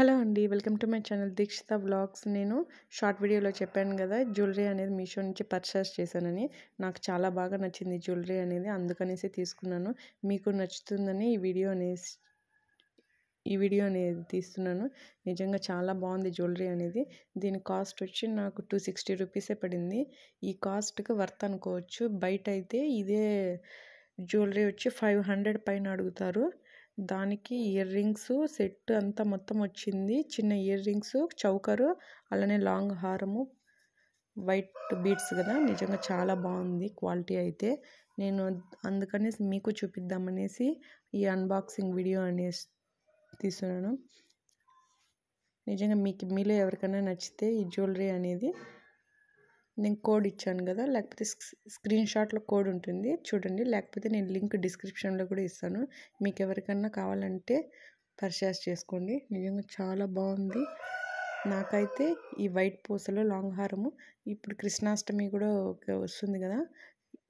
Hello అండి. Welcome to my channel Dikshita vlogs. నేను short వీడియోలో చెప్పాను కదా, జ్యువెలరీ అనేది మీషో నుంచి పర్చేస్ చేశానని. నాకు చాలా బాగా నచ్చింది జ్యువెలరీ అనేది, అందుకనేసి తీసుకున్నాను. మీకు నచ్చుతుందని ఈ వీడియో అనేది తీస్తున్నాను. నిజంగా చాలా బాగుంది జ్యువెలరీ అనేది. దీని కాస్ట్ వచ్చి నాకు 260 రూపీసే పడింది. ఈ కాస్ట్కి వర్త్ అనుకోవచ్చు. బయట అయితే ఇదే జ్యువెలరీ వచ్చి 500 పైన అడుగుతారు. దానికి ఇయర్ రింగ్స్ సెట్ అంతా మొత్తం వచ్చింది. చిన్న ఇయర్ రింగ్స్, చౌకరు, అలానే లాంగ్ హారము, వైట్ బీడ్స్ కదా. నిజంగా చాలా బాగుంది క్వాలిటీ అయితే. నేను అందుకనేసి మీకు చూపిద్దామనేసి ఈ అన్బాక్సింగ్ వీడియో అనేసి తీస్తున్నాను. నిజంగా మీలో ఎవరికైనా నచ్చితే ఈ జ్యువెలరీ అనేది, నేను కోడ్ ఇచ్చాను కదా, లేకపోతే స్క్రీన్ షాట్లో కోడ్ ఉంటుంది చూడండి, లేకపోతే నేను లింక్ డిస్క్రిప్షన్లో కూడా ఇస్తాను. మీకు ఎవరికన్నా కావాలంటే పర్చేస్ చేసుకోండి. నిజంగా చాలా బాగుంది. నాకైతే ఈ వైట్ పూసలో లాంగ్ హారము, ఇప్పుడు కృష్ణాష్టమి కూడా వస్తుంది కదా,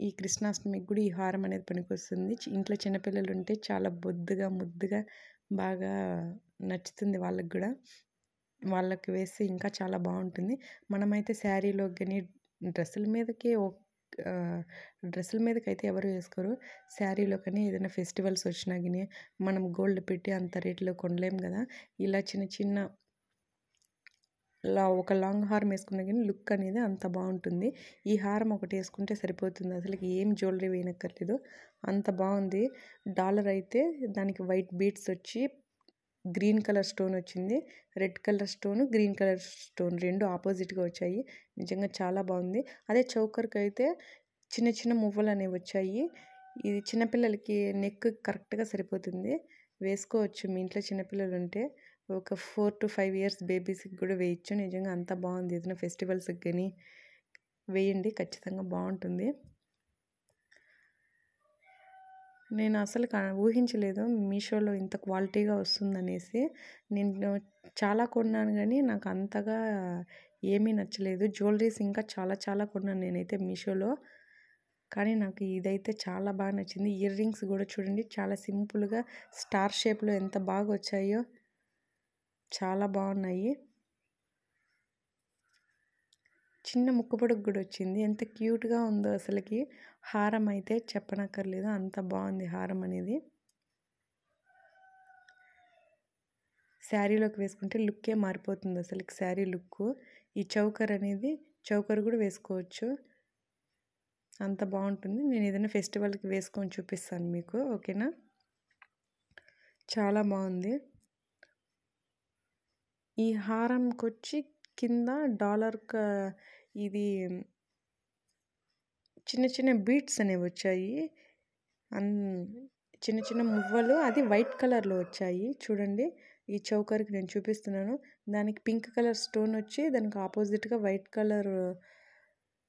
ఈ కృష్ణాష్టమికి కూడా ఈ హారం అనేది పనికొస్తుంది. ఇంట్లో చిన్నపిల్లలు ఉంటే చాలా ముద్దుగా బాగా నచ్చుతుంది వాళ్ళకి కూడా. వాళ్ళకి వేస్తే ఇంకా చాలా బాగుంటుంది. మనమైతే శారీలోకి కానీ డ్రెస్సుల మీదకి అయితే ఎవరు వేసుకోరు. శారీలో కానీ ఏదైనా ఫెస్టివల్స్ వచ్చినా కానీ మనం గోల్డ్ పెట్టి అంత రేట్లో కొనలేం కదా. ఇలా చిన్న ఒక లాంగ్ హారం వేసుకున్నా కానీ లుక్ అనేది అంత బాగుంటుంది. ఈ హారం ఒకటి వేసుకుంటే సరిపోతుంది, అసలు ఏం జ్యువెలరీ వేయనక్కర్లేదు, అంత బాగుంది. డాలర్ అయితే దానికి వైట్ బీడ్స్ వచ్చి గ్రీన్ కలర్ స్టోన్ వచ్చింది. Red colour stone, green colour stone రెండు ఆపోజిట్గా వచ్చాయి. నిజంగా చాలా బాగుంది. అదే చౌకర్కి అయితే చిన్న మువ్వలు అనేవి వచ్చాయి. ఇది చిన్నపిల్లలకి నెక్ కరెక్ట్గా సరిపోతుంది, వేసుకోవచ్చు. మీ ఇంట్లో చిన్నపిల్లలు ఉంటే ఒక 4 to 5 years బేబీస్కి కూడా వేయచ్చు. నిజంగా అంత బాగుంది. ఏదైనా ఫెస్టివల్స్కి కానీ వేయండి, ఖచ్చితంగా బాగుంటుంది. నేను అసలు ఊహించలేదు మీషోలో ఇంత క్వాలిటీగా వస్తుందనేసి. నేను చాలా కొన్నాను కానీ నాకు అంతగా ఏమీ నచ్చలేదు. జ్యువెలరీస్ ఇంకా చాలా కొన్నాను నేనైతే మీషోలో, కానీ నాకు ఇదైతే చాలా బాగా నచ్చింది. ఇయర్ రింగ్స్ కూడా చూడండి, చాలా సింపుల్గా స్టార్ షేప్లో ఎంత బాగా వచ్చాయో, చాలా బాగున్నాయి. చిన్న ముక్కు పొడుగు కూడా వచ్చింది, ఎంత క్యూట్గా ఉందో అసలుకి. హారం అయితే చెప్పనక్కర్లేదు, అంత బాగుంది హారం అనేది. శారీలోకి వేసుకుంటే లుక్కే మారిపోతుంది అసలుకి, శారీ లుక్. ఈ చౌకర్ కూడా వేసుకోవచ్చు, అంత బాగుంటుంది. నేను ఏదైనా ఫెస్టివల్కి వేసుకొని చూపిస్తాను మీకు, ఓకేనా. చాలా బాగుంది. ఈ హారంకి వచ్చి కింద డాలర్క ఇది చిన్న బీట్స్ అనేవి వచ్చాయి, చిన్న మువ్వలు, అది వైట్ కలర్లో వచ్చాయి చూడండి. ఈ చౌకర్కి నేను చూపిస్తున్నాను, దానికి పింక్ కలర్ స్టోన్ వచ్చి దానికి ఆపోజిట్గా వైట్ కలర్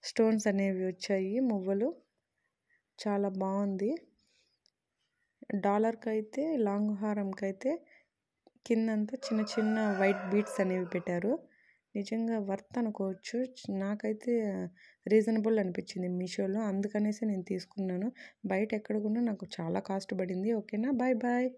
స్టోన్స్ అనేవి వచ్చాయి, మువ్వలు. చాలా బాగుంది. డాలర్కి అయితే, లాంగ్ హారంకి అయితే కిందంతా చిన్న వైట్ బీట్స్ అనేవి పెట్టారు. నిజంగా వర్త్ అనుకోవచ్చు. నాకైతే రీజనబుల్ అనిపించింది మీషోలో, అందుకనేసి నేను తీసుకున్నాను. బయట ఎక్కడ కొన్నా నాకు చాలా కాస్ట్ పడింది. ఓకేనా, బాయ్.